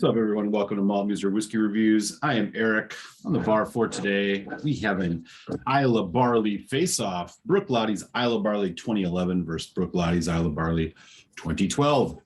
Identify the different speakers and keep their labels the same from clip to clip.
Speaker 1: What's up, everyone? Welcome to Malt Muser Whiskey Reviews. I am Eric. On the bar for today, we have an Islay Barley face-off. Bruichladdich Islay Barley 2011 versus Bruichladdich Islay Barley 2012.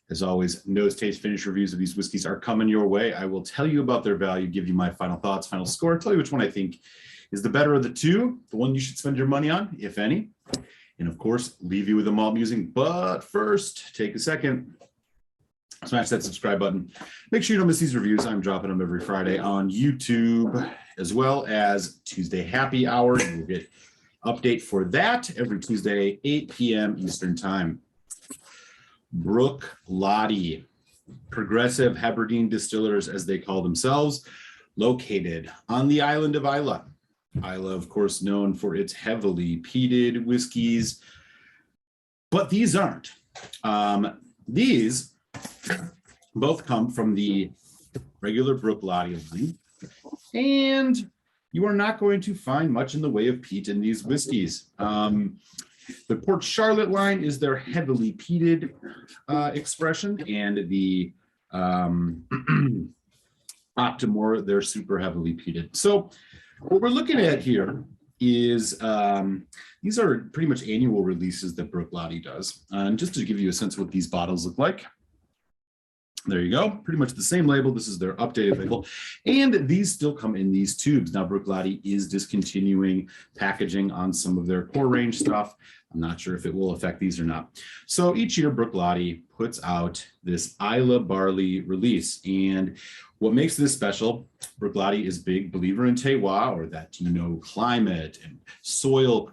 Speaker 1: As always, nose, taste, finish reviews of these whiskeys are coming your way. I will tell you about their value, give you my final thoughts, final score, tell you which one I think is the better of the two, the one you should spend your money on, if any. And of course, leave you with a malt musing. But first, take a second. Smash that subscribe button. Make sure you don't miss these reviews. I'm dropping them every Friday on YouTube, as well as Tuesday Happy Hour. You'll get update for that every Tuesday, 8 p.m. Eastern Time. Bruichladdich, progressive Hebridean distillers, as they call themselves, located on the island of Islay. Islay, of course, known for its heavily peated whiskeys, but these aren't. These both come from the regular Bruichladdich line, and you are not going to find much in the way of peat in these whiskeys. The Port Charlotte line is their heavily peated expression, and the Optimore, they're super heavily peated. So what we're looking at here is these are pretty much annual releases that Bruichladdich does. And just to give you a sense of what these bottles look like, there you go, pretty much the same label. This is their updated label. And these still come in these tubes. Now, Bruichladdich is discontinuing packaging on some of their core range stuff. I'm not sure if it will affect these or not. So each year, Bruichladdich puts out this Islay Barley release. And what makes this special, Bruichladdich is a big believer in terroir, or that, climate and soil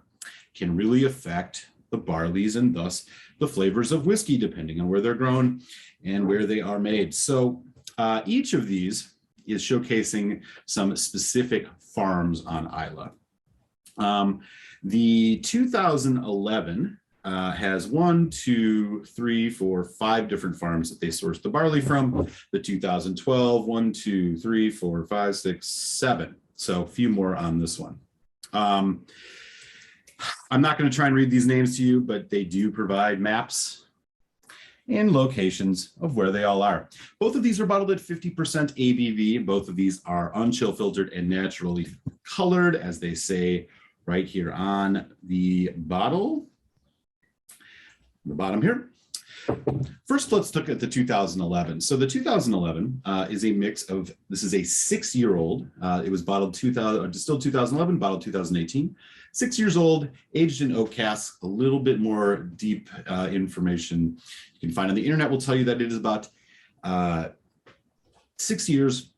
Speaker 1: can really affect the barleys and thus the flavors of whiskey, depending on where they're grown and where they are made. So each of these is showcasing some specific farms on Islay. The 2011 has 5 different farms that they sourced the barley from. The 2012, 7. So a few more on this one. I'm not going to try and read these names to you, but they do provide maps and locations of where they all are. Both of these are bottled at 50% ABV. Both of these are unchill filtered and naturally colored, as they say right here on the bottle. The bottom here. First, let's look at the 2011. So the 2011 is a mix of, this is a 6-year-old. It was bottled distilled 2011, bottled 2018. 6 years old, aged in oak casks. A little bit more deep information you can find on the internet will tell you that it is about 6 years,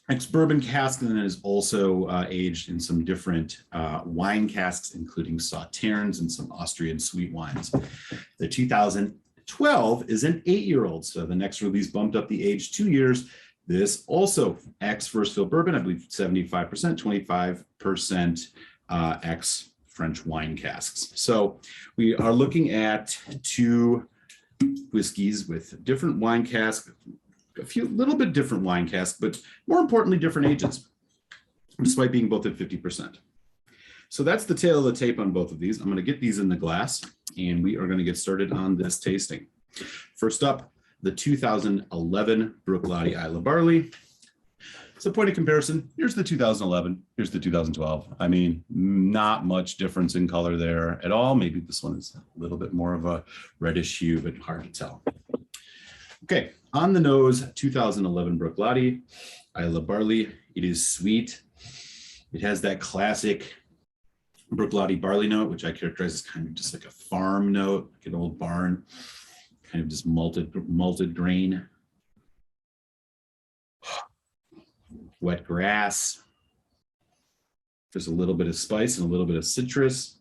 Speaker 1: ex-bourbon cask, and then is also aged in some different wine casks, including Sauternes and some Austrian sweet wines. The 2012 is an 8-year-old, so the next release bumped up the age 2 years. This also ex-first fill bourbon, I believe 75%, 25% ex-French wine casks. So we are looking at two whiskeys with different wine casks, a little bit different wine casks, but more importantly, different ages, despite being both at 50%. So that's the tail of the tape on both of these. I'm going to get these in the glass, and we are going to get started on this tasting. First up, the 2011 Bruichladdich Islay Barley. So point of comparison, here's the 2011, here's the 2012. I mean, not much difference in color there at all. Maybe this one is a little bit more of a reddish hue, but hard to tell. Okay, on the nose, 2011 Bruichladdich Islay Barley. It is sweet. It has that classic Bruichladdich barley note, which I characterize as kind of just like a farm note, like an old barn, kind of just malted grain. Wet grass. There's a little bit of spice and a little bit of citrus.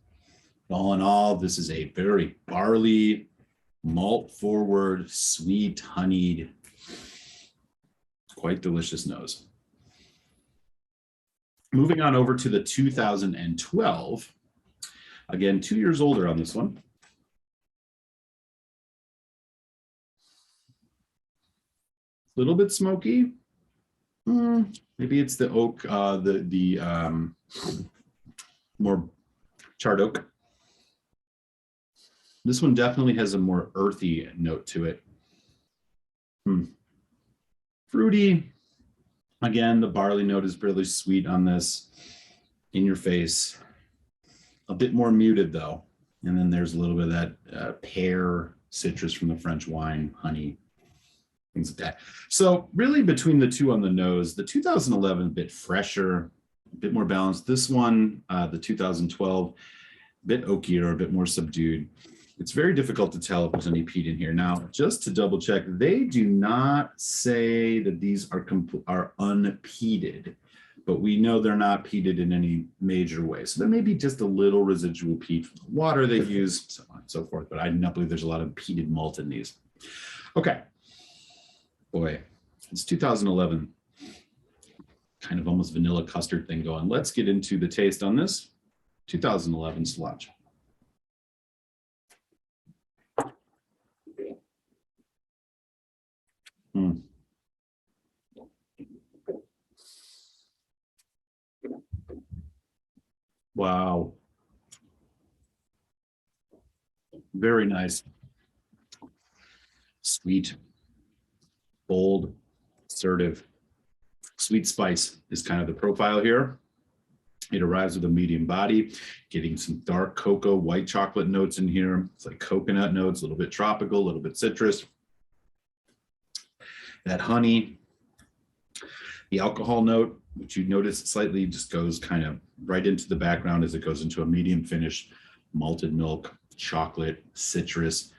Speaker 1: All in all, this is a very barley, malt forward, sweet, honeyed, quite delicious nose. Moving on over to the 2012. Again, 2 years older on this one. A little bit smoky. Maybe it's the oak, the more charred oak. This one definitely has a more earthy note to it. For Fruity. Again, the barley note is really sweet on this, in your face. A bit more muted though. And then there's a little bit of that pear citrus from the French wine, honey, things like that. So really between the two on the nose, the 2011 a bit fresher, a bit more balanced. This one, the 2012, a bit oakier, a bit more subdued. It's very difficult to tell if there's any peat in here. Now, just to double check, they do not say that these are unpeated, but we know they're not peated in any major way. So there may be just a little residual peat from the water they've used, so on and so forth, but I do not believe there's a lot of peated malt in these. Okay. Boy, it's 2011. Kind of almost vanilla custard thing going. Let's get into the taste on this 2011 Cilantro. Wow. Very nice. Sweet, bold, assertive. Sweet spice is kind of the profile here. It arrives with a medium body, getting some dark cocoa, white chocolate notes in here. It's like coconut notes, a little bit tropical, a little bit citrus. That honey, the alcohol note, which you notice slightly just goes kind of right into the background as it goes into a medium finish, malted milk, chocolate, citrus,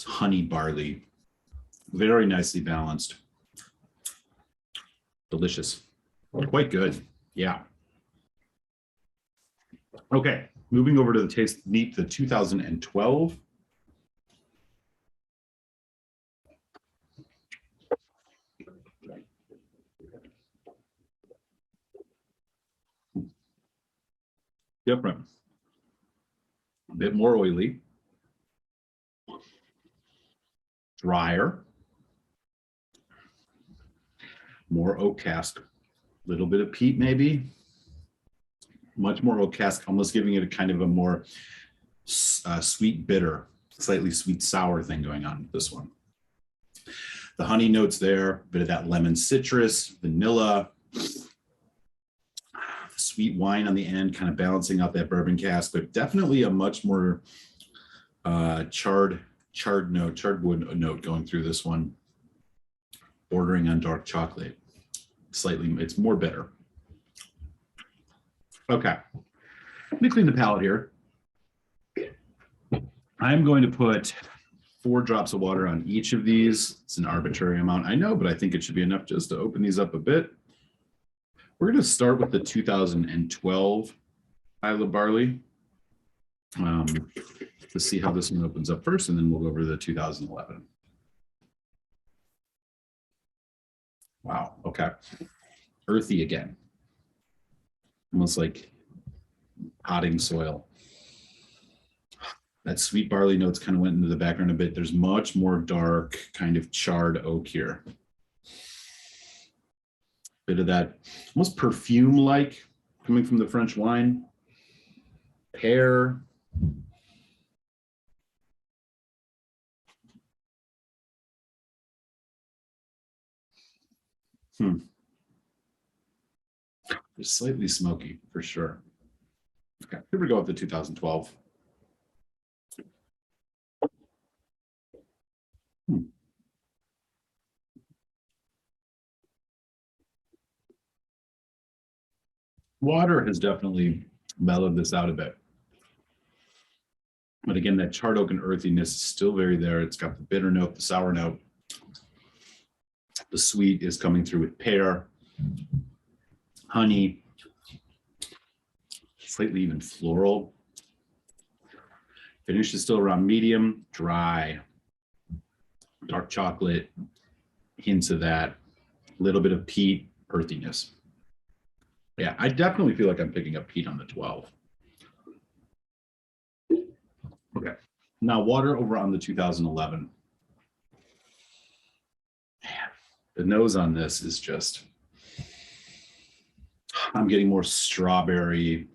Speaker 1: honey, barley. Very nicely balanced. Delicious. Quite good. Yeah. Okay, moving over to the taste neat, the 2012. Different. A bit more oily. Drier. More oak cask. Little bit of peat maybe. Much more oak cask, almost giving it a kind of a more sweet bitter, slightly sweet sour thing going on with this one. The honey notes there, a bit of that lemon citrus, vanilla, sweet wine on the end, kind of balancing out that bourbon cask, but definitely a much more charred wood note going through this one, bordering on dark chocolate. Slightly, it's more bitter. Okay, let me clean the palate here. I'm going to put 4 drops of water on each of these. It's an arbitrary amount, I know, but I think it should be enough just to open these up a bit. We're going to start with the 2012 Islay Barley to see how this one opens up first, and then we'll go over to the 2011. Wow, okay. Earthy again. Almost like potting soil. That sweet barley notes kind of went into the background a bit. There's much more dark, kind of charred oak here. Bit of that almost perfume-like coming from the French wine. Pear. It's slightly smoky for sure. Okay, here we go with the 2012. Water has definitely mellowed this out a bit. But again, that charred oak and earthiness is still very there. It's got the bitter note, the sour note. The sweet is coming through with pear, honey, slightly even floral. Finish is still around medium, dry, dark chocolate, hints of that, little bit of peat, earthiness. Yeah, I definitely feel like I'm picking up peat on the 12. Okay, now water over on the 2011. Man, the nose on this is just, I'm getting more strawberry,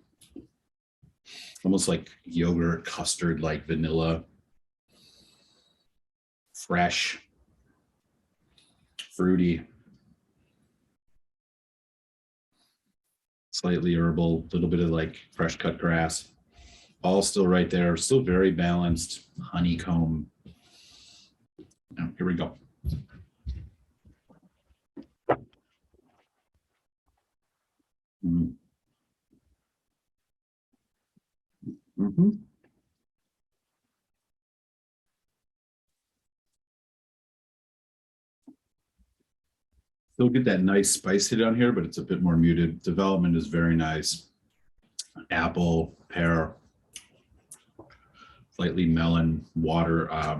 Speaker 1: almost like yogurt, custard, like vanilla, fresh, fruity. slightly herbal, a little bit of like fresh cut grass, all still right there, still very balanced, honeycomb. Now, here we go. Mm-hmm. Still get that nice spice hit on here, but it's a bit more muted. Development is very nice. Apple, pear, slightly melon, water. I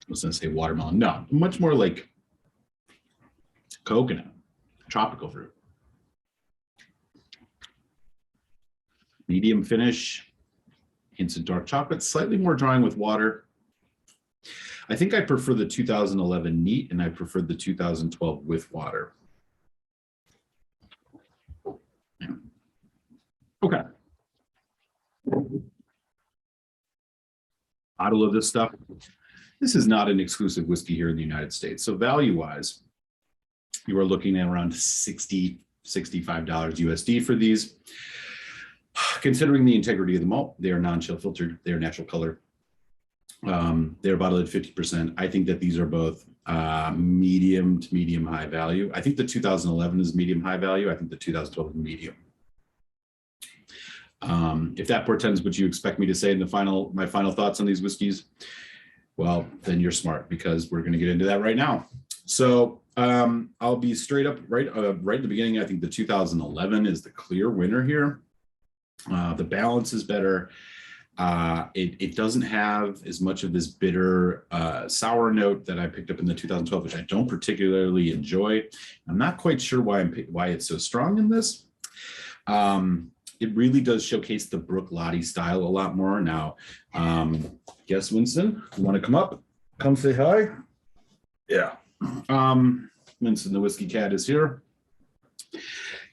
Speaker 1: was going to say watermelon. No, much more like coconut, tropical fruit. Medium finish, hints of dark chocolate, slightly more drying with water. I think I prefer the 2011 neat, and I prefer the 2012 with water. Yeah. Okay. Gotta love this stuff. This is not an exclusive whiskey here in the United States. So value-wise, you are looking at around $60, $65 USD for these. Considering the integrity of the malt, they are non-chill filtered, they are natural color. They're bottled at 50%. I think that these are both medium to medium high value. I think the 2011 is medium high value. I think the 2012 is medium. If that portends what you expect me to say in the my final thoughts on these whiskeys, well, then you're smart, because we're going to get into that right now. So I'll be straight up right at the beginning. I think the 2011 is the clear winner here. The balance is better. It doesn't have as much of this bitter sour note that I picked up in the 2012, which I don't particularly enjoy. I'm not quite sure why it's so strong in this. It really does showcase the Bruichladdich style a lot more. Now, guess Winston, you want to come up? Come say hi. Yeah. Winston, the whiskey cat, is here.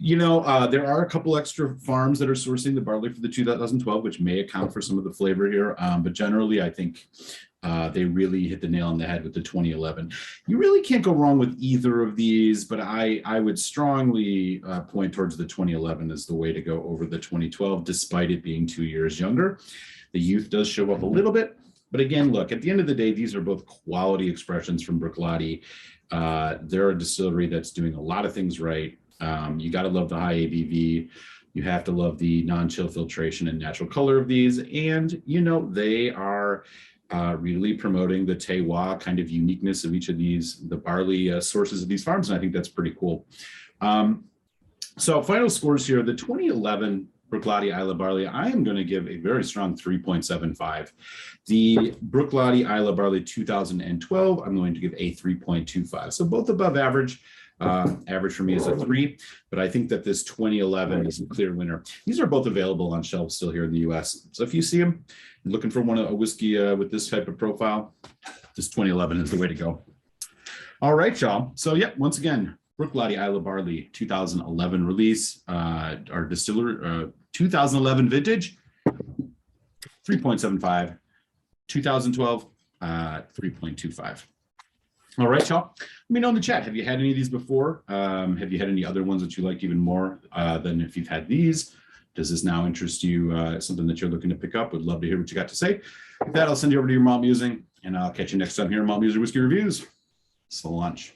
Speaker 1: You know, there are a couple extra farms that are sourcing the barley for the 2012, which may account for some of the flavor here. But generally, I think they really hit the nail on the head with the 2011. You really can't go wrong with either of these, but I would strongly point towards the 2011 as the way to go over the 2012, despite it being 2 years younger. The youth does show up a little bit. But again, look, at the end of the day, these are both quality expressions from Bruichladdich. They're a distillery that's doing a lot of things right. You got to love the high ABV. You have to love the non-chill filtration and natural color of these. And, you know, they are really promoting the terroir kind of uniqueness of each of these, the barley sources of these farms. And I think that's pretty cool. So final scores here, the 2011 Bruichladdich Islay Barley, I am going to give a very strong 3.75. The Bruichladdich Islay Barley 2012, I'm going to give a 3.25. So both above average. Average for me is a 3, but I think that this 2011 is a clear winner. These are both available on shelves still here in the US. So if you see them, looking for a whiskey with this type of profile, this 2011 is the way to go. All right, y'all. So yeah, once again, Bruichladdich Islay Barley 2011 release, our distiller 2011 vintage, 3.75, 2012, 3.25. All right, y'all. Let me know in the chat. Have you had any of these before? Have you had any other ones that you like even more than if you've had these? Does this now interest you? Something that you're looking to pick up? Would love to hear what you got to say. With that, I'll send you over to your malt musing, and I'll catch you next time here on Malt Musing Whiskey Reviews. So lunch.